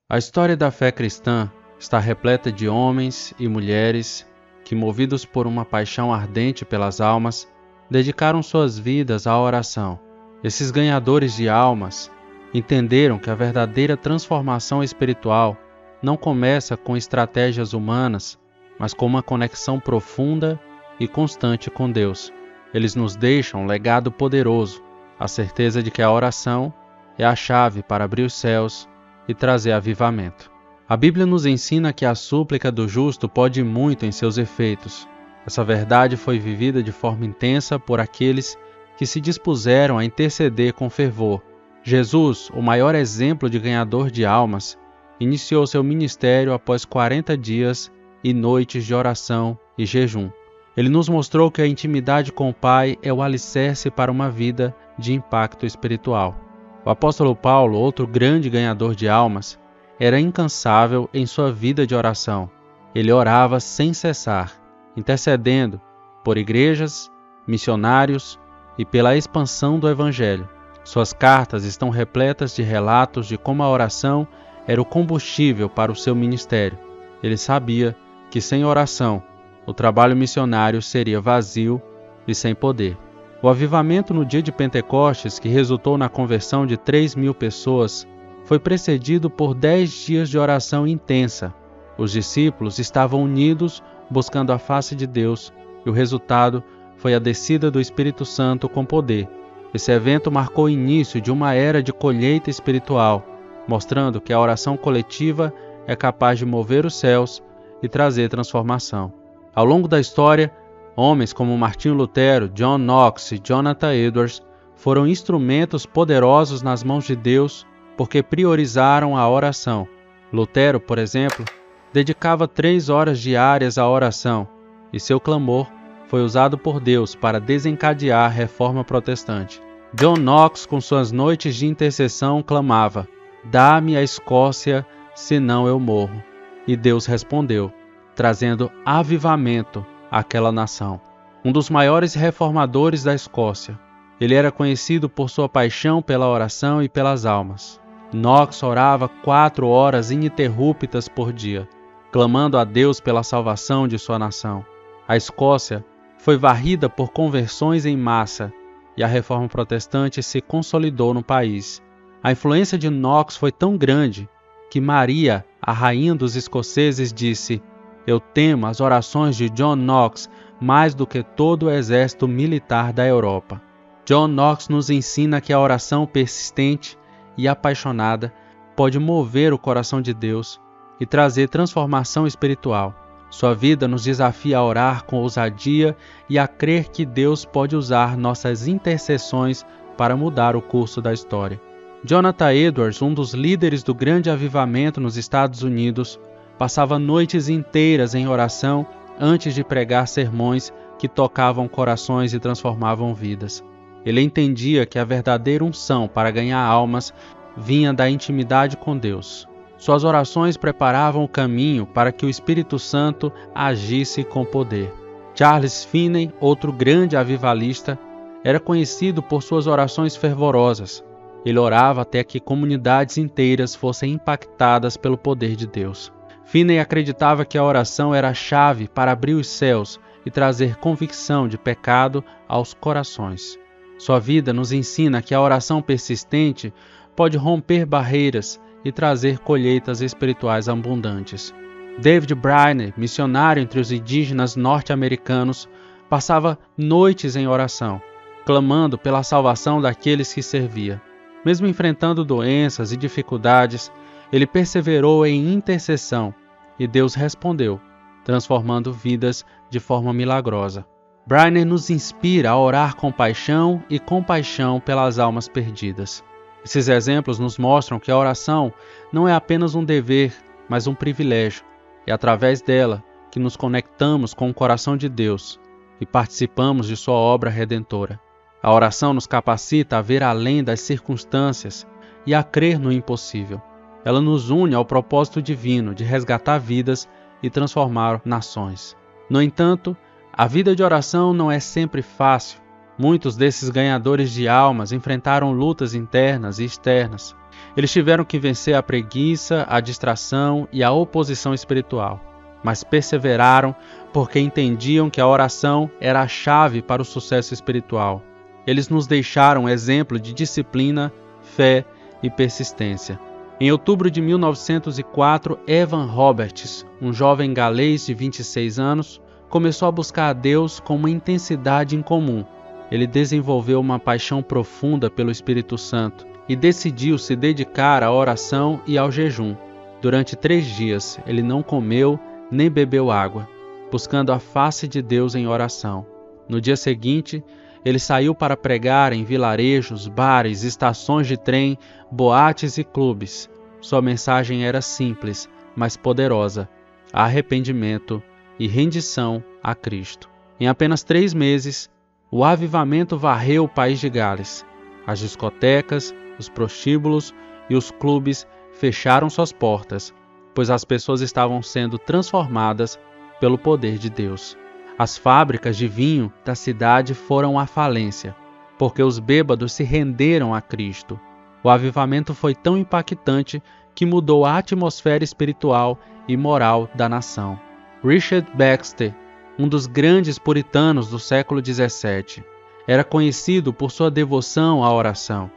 A história da fé cristã está repleta de homens e mulheres que, movidos por uma paixão ardente pelas almas, dedicaram suas vidas à oração. Esses ganhadores de almas entenderam que a verdadeira transformação espiritual não começa com estratégias humanas, mas com uma conexão profunda e constante com Deus. Eles nos deixam um legado poderoso, a certeza de que a oração é a chave para abrir os céus e trazer avivamento. A Bíblia nos ensina que a súplica do justo pode muito em seus efeitos. Essa verdade foi vivida de forma intensa por aqueles que se dispuseram a interceder com fervor. Jesus, o maior exemplo de ganhador de almas, iniciou seu ministério após 40 dias e noites de oração e jejum. Ele nos mostrou que a intimidade com o Pai é o alicerce para uma vida de impacto espiritual. O apóstolo Paulo, outro grande ganhador de almas, era incansável em sua vida de oração. Ele orava sem cessar, intercedendo por igrejas, missionários e pela expansão do Evangelho. Suas cartas estão repletas de relatos de como a oração era o combustível para o seu ministério. Ele sabia que sem oração, o trabalho missionário seria vazio e sem poder. O avivamento no dia de Pentecostes, que resultou na conversão de 3.000 pessoas, foi precedido por 10 dias de oração intensa. Os discípulos estavam unidos buscando a face de Deus e o resultado foi a descida do Espírito Santo com poder. Esse evento marcou o início de uma era de colheita espiritual, mostrando que a oração coletiva é capaz de mover os céus e trazer transformação. Ao longo da história, homens como Martinho Lutero, John Knox e Jonathan Edwards foram instrumentos poderosos nas mãos de Deus porque priorizaram a oração. Lutero, por exemplo, dedicava 3 horas diárias à oração e seu clamor foi usado por Deus para desencadear a reforma protestante. John Knox, com suas noites de intercessão, clamava: "Dá-me a Escócia, senão eu morro." E Deus respondeu, trazendo avivamento àquela nação. Um dos maiores reformadores da Escócia. Ele era conhecido por sua paixão pela oração e pelas almas. Knox orava 4 horas ininterruptas por dia, clamando a Deus pela salvação de sua nação. A Escócia foi varrida por conversões em massa e a reforma protestante se consolidou no país. A influência de Knox foi tão grande que Maria, a rainha dos escoceses, disse: "Eu temo as orações de John Knox mais do que todo o exército militar da Europa." John Knox nos ensina que a oração persistente e apaixonada pode mover o coração de Deus e trazer transformação espiritual. Sua vida nos desafia a orar com ousadia e a crer que Deus pode usar nossas intercessões para mudar o curso da história. Jonathan Edwards, um dos líderes do grande avivamento nos Estados Unidos, passava noites inteiras em oração antes de pregar sermões que tocavam corações e transformavam vidas. Ele entendia que a verdadeira unção para ganhar almas vinha da intimidade com Deus. Suas orações preparavam o caminho para que o Espírito Santo agisse com poder. Charles Finney, outro grande avivalista, era conhecido por suas orações fervorosas. Ele orava até que comunidades inteiras fossem impactadas pelo poder de Deus. Finney acreditava que a oração era a chave para abrir os céus e trazer convicção de pecado aos corações. Sua vida nos ensina que a oração persistente pode romper barreiras e trazer colheitas espirituais abundantes. David Brainerd, missionário entre os indígenas norte-americanos, passava noites em oração, clamando pela salvação daqueles que servia. Mesmo enfrentando doenças e dificuldades, ele perseverou em intercessão e Deus respondeu, transformando vidas de forma milagrosa. Brainerd nos inspira a orar com paixão e compaixão pelas almas perdidas. Esses exemplos nos mostram que a oração não é apenas um dever, mas um privilégio. É através dela que nos conectamos com o coração de Deus e participamos de sua obra redentora. A oração nos capacita a ver além das circunstâncias e a crer no impossível. Ela nos une ao propósito divino de resgatar vidas e transformar nações. No entanto, a vida de oração não é sempre fácil. Muitos desses ganhadores de almas enfrentaram lutas internas e externas. Eles tiveram que vencer a preguiça, a distração e a oposição espiritual, mas perseveraram porque entendiam que a oração era a chave para o sucesso espiritual. Eles nos deixaram exemplo de disciplina, fé e persistência. Em outubro de 1904, Evan Roberts, um jovem galês de 26 anos, começou a buscar a Deus com uma intensidade incomum. Ele desenvolveu uma paixão profunda pelo Espírito Santo e decidiu se dedicar à oração e ao jejum. Durante 3 dias, ele não comeu nem bebeu água, buscando a face de Deus em oração. No dia seguinte, ele saiu para pregar em vilarejos, bares, estações de trem, boates e clubes. Sua mensagem era simples, mas poderosa: arrependimento e rendição a Cristo. Em apenas 3 meses, o avivamento varreu o país de Gales. As discotecas, os prostíbulos e os clubes fecharam suas portas, pois as pessoas estavam sendo transformadas pelo poder de Deus. As fábricas de vinho da cidade foram à falência, porque os bêbados se renderam a Cristo. O avivamento foi tão impactante que mudou a atmosfera espiritual e moral da nação. Richard Baxter, um dos grandes puritanos do século XVII, era conhecido por sua devoção à oração.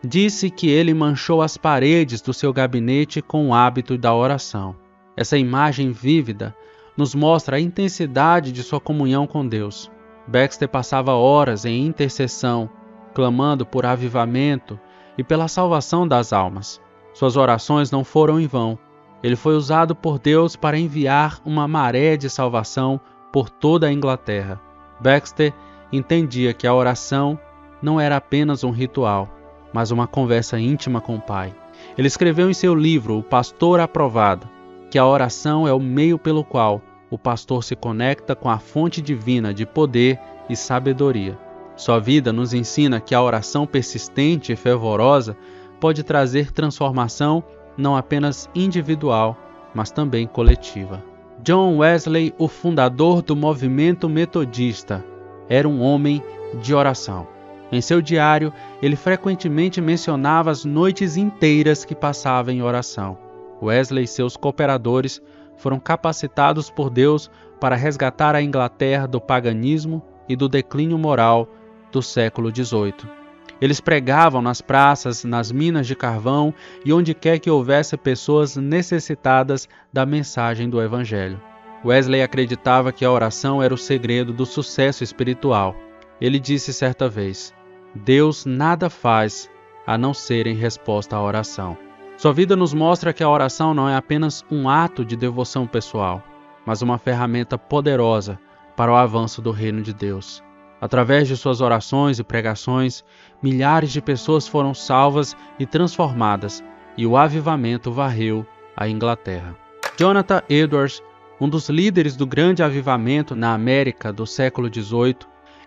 Disse que ele manchou as paredes do seu gabinete com o hábito da oração. Essa imagem vívida nos mostra a intensidade de sua comunhão com Deus. Baxter passava horas em intercessão, clamando por avivamento e pela salvação das almas. Suas orações não foram em vão. Ele foi usado por Deus para enviar uma maré de salvação por toda a Inglaterra. Baxter entendia que a oração não era apenas um ritual, mas uma conversa íntima com o Pai. Ele escreveu em seu livro, O Pastor Aprovado, que a oração é o meio pelo qual o pastor se conecta com a fonte divina de poder e sabedoria. Sua vida nos ensina que a oração persistente e fervorosa pode trazer transformação não apenas individual, mas também coletiva. John Wesley, o fundador do movimento metodista, era um homem de oração. Em seu diário, ele frequentemente mencionava as noites inteiras que passava em oração. Wesley e seus cooperadores foram capacitados por Deus para resgatar a Inglaterra do paganismo e do declínio moral do século XVIII. Eles pregavam nas praças, nas minas de carvão e onde quer que houvesse pessoas necessitadas da mensagem do Evangelho. Wesley acreditava que a oração era o segredo do sucesso espiritual. Ele disse certa vez: Deus nada faz a não ser em resposta à oração. Sua vida nos mostra que a oração não é apenas um ato de devoção pessoal, mas uma ferramenta poderosa para o avanço do reino de Deus. Através de suas orações e pregações, milhares de pessoas foram salvas e transformadas, e o avivamento varreu a Inglaterra. Jonathan Edwards, um dos líderes do grande avivamento na América do século XVIII,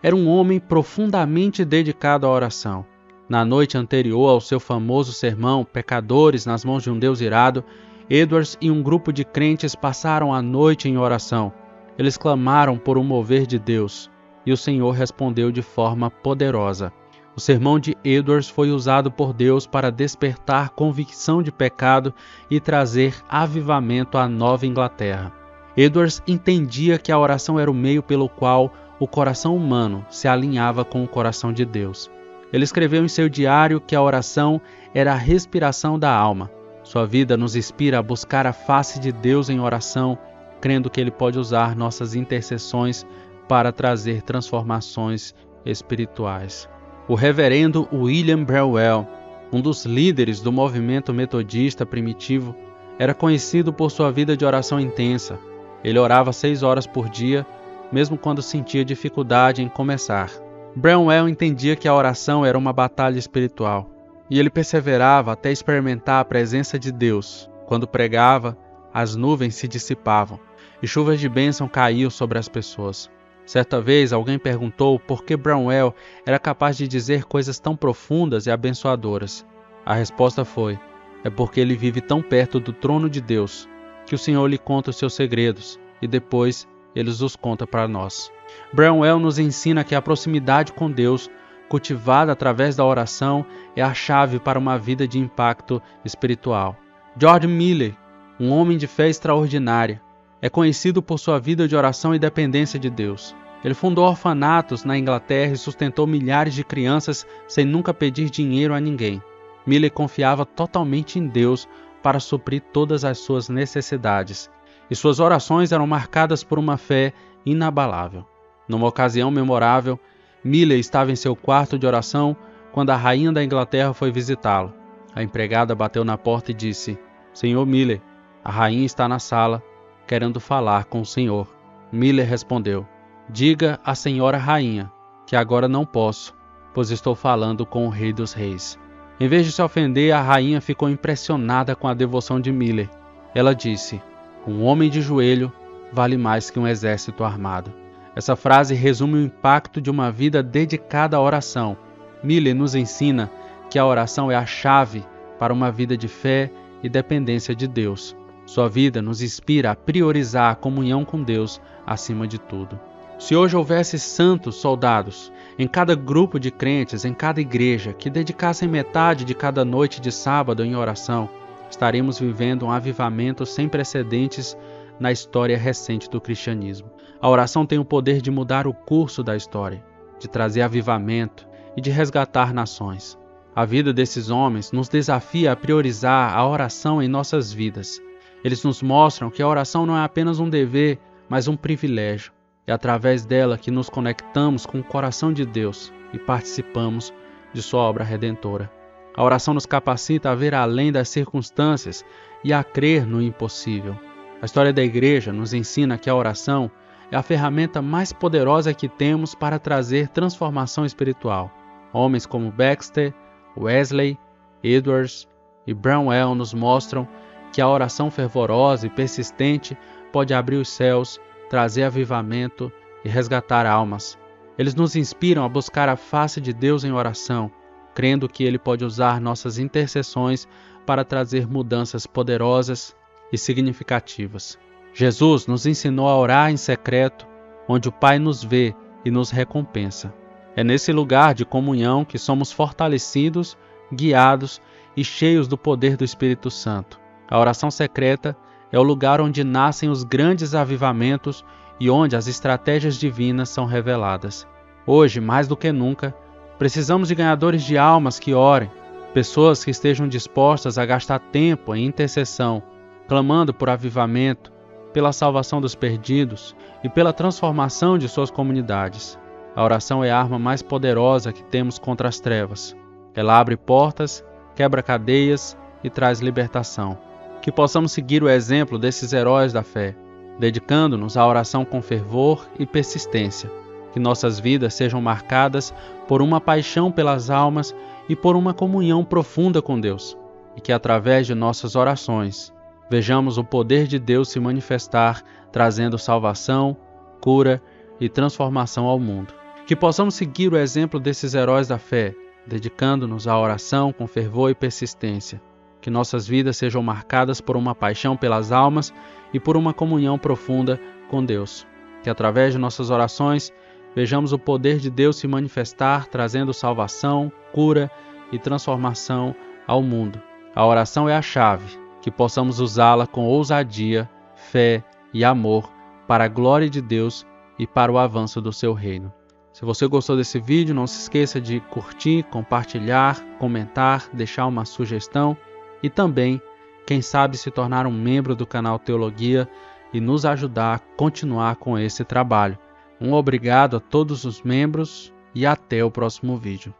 era um homem profundamente dedicado à oração. Na noite anterior ao seu famoso sermão Pecadores nas mãos de um Deus irado, Edwards e um grupo de crentes passaram a noite em oração. Eles clamaram por um mover de Deus, e o Senhor respondeu de forma poderosa. O sermão de Edwards foi usado por Deus para despertar convicção de pecado e trazer avivamento à Nova Inglaterra. Edwards entendia que a oração era o meio pelo qual o coração humano se alinhava com o coração de Deus. Ele escreveu em seu diário que a oração era a respiração da alma. Sua vida nos inspira a buscar a face de Deus em oração, crendo que Ele pode usar nossas intercessões para trazer transformações espirituais. O reverendo William Bramwell, um dos líderes do movimento metodista primitivo, era conhecido por sua vida de oração intensa. Ele orava 6 horas por dia, mesmo quando sentia dificuldade em começar. Bramwell entendia que a oração era uma batalha espiritual, e ele perseverava até experimentar a presença de Deus. Quando pregava, as nuvens se dissipavam, e chuvas de bênção caíam sobre as pessoas. Certa vez, alguém perguntou por que Bramwell era capaz de dizer coisas tão profundas e abençoadoras. A resposta foi: é porque ele vive tão perto do trono de Deus, que o Senhor lhe conta os seus segredos, e depois Ele os conta para nós. Bramwell nos ensina que a proximidade com Deus cultivada através da oração, é a chave para uma vida de impacto espiritual. George Mueller, um homem de fé extraordinária, é conhecido por sua vida de oração e dependência de Deus. Ele fundou orfanatos na Inglaterra e sustentou milhares de crianças sem nunca pedir dinheiro a ninguém. Mueller confiava totalmente em Deus para suprir todas as suas necessidades, e suas orações eram marcadas por uma fé inabalável. Numa ocasião memorável, Mueller estava em seu quarto de oração quando a rainha da Inglaterra foi visitá-lo. A empregada bateu na porta e disse: "Senhor Mueller, a rainha está na sala, querendo falar com o senhor." Mueller respondeu: "Diga à senhora rainha que agora não posso, pois estou falando com o rei dos reis." Em vez de se ofender, a rainha ficou impressionada com a devoção de Mueller. Ela disse: "Um homem de joelho vale mais que um exército armado." Essa frase resume o impacto de uma vida dedicada à oração. Mueller nos ensina que a oração é a chave para uma vida de fé e dependência de Deus. Sua vida nos inspira a priorizar a comunhão com Deus acima de tudo. Se hoje houvesse santos soldados em cada grupo de crentes, em cada igreja, que dedicassem metade de cada noite de sábado em oração, estaríamos vivendo um avivamento sem precedentes na história recente do cristianismo. A oração tem o poder de mudar o curso da história, de trazer avivamento e de resgatar nações. A vida desses homens nos desafia a priorizar a oração em nossas vidas. Eles nos mostram que a oração não é apenas um dever, mas um privilégio. É através dela que nos conectamos com o coração de Deus e participamos de sua obra redentora. A oração nos capacita a ver além das circunstâncias e a crer no impossível. A história da igreja nos ensina que a oração é a ferramenta mais poderosa que temos para trazer transformação espiritual. Homens como Baxter, Wesley, Edwards e Bramwell nos mostram que a oração fervorosa e persistente pode abrir os céus, trazer avivamento e resgatar almas. Eles nos inspiram a buscar a face de Deus em oração, crendo que Ele pode usar nossas intercessões para trazer mudanças poderosas e significativas. Jesus nos ensinou a orar em secreto, onde o Pai nos vê e nos recompensa. É nesse lugar de comunhão que somos fortalecidos, guiados e cheios do poder do Espírito Santo. A oração secreta é o lugar onde nascem os grandes avivamentos e onde as estratégias divinas são reveladas. Hoje, mais do que nunca, precisamos de ganhadores de almas que orem, pessoas que estejam dispostas a gastar tempo em intercessão, clamando por avivamento, pela salvação dos perdidos e pela transformação de suas comunidades. A oração é a arma mais poderosa que temos contra as trevas. Ela abre portas, quebra cadeias e traz libertação. Que possamos seguir o exemplo desses heróis da fé, dedicando-nos à oração com fervor e persistência. Que nossas vidas sejam marcadas por uma paixão pelas almas e por uma comunhão profunda com Deus. E que através de nossas orações, vejamos o poder de Deus se manifestar, trazendo salvação, cura e transformação ao mundo. Que possamos seguir o exemplo desses heróis da fé, dedicando-nos à oração com fervor e persistência. Que nossas vidas sejam marcadas por uma paixão pelas almas e por uma comunhão profunda com Deus. Que através de nossas orações, vejamos o poder de Deus se manifestar, trazendo salvação, cura e transformação ao mundo. A oração é a chave. Que possamos usá-la com ousadia, fé e amor para a glória de Deus e para o avanço do seu reino. Se você gostou desse vídeo, não se esqueça de curtir, compartilhar, comentar, deixar uma sugestão e também, quem sabe, se tornar um membro do canal Teologia e nos ajudar a continuar com esse trabalho. Um obrigado a todos os membros e até o próximo vídeo.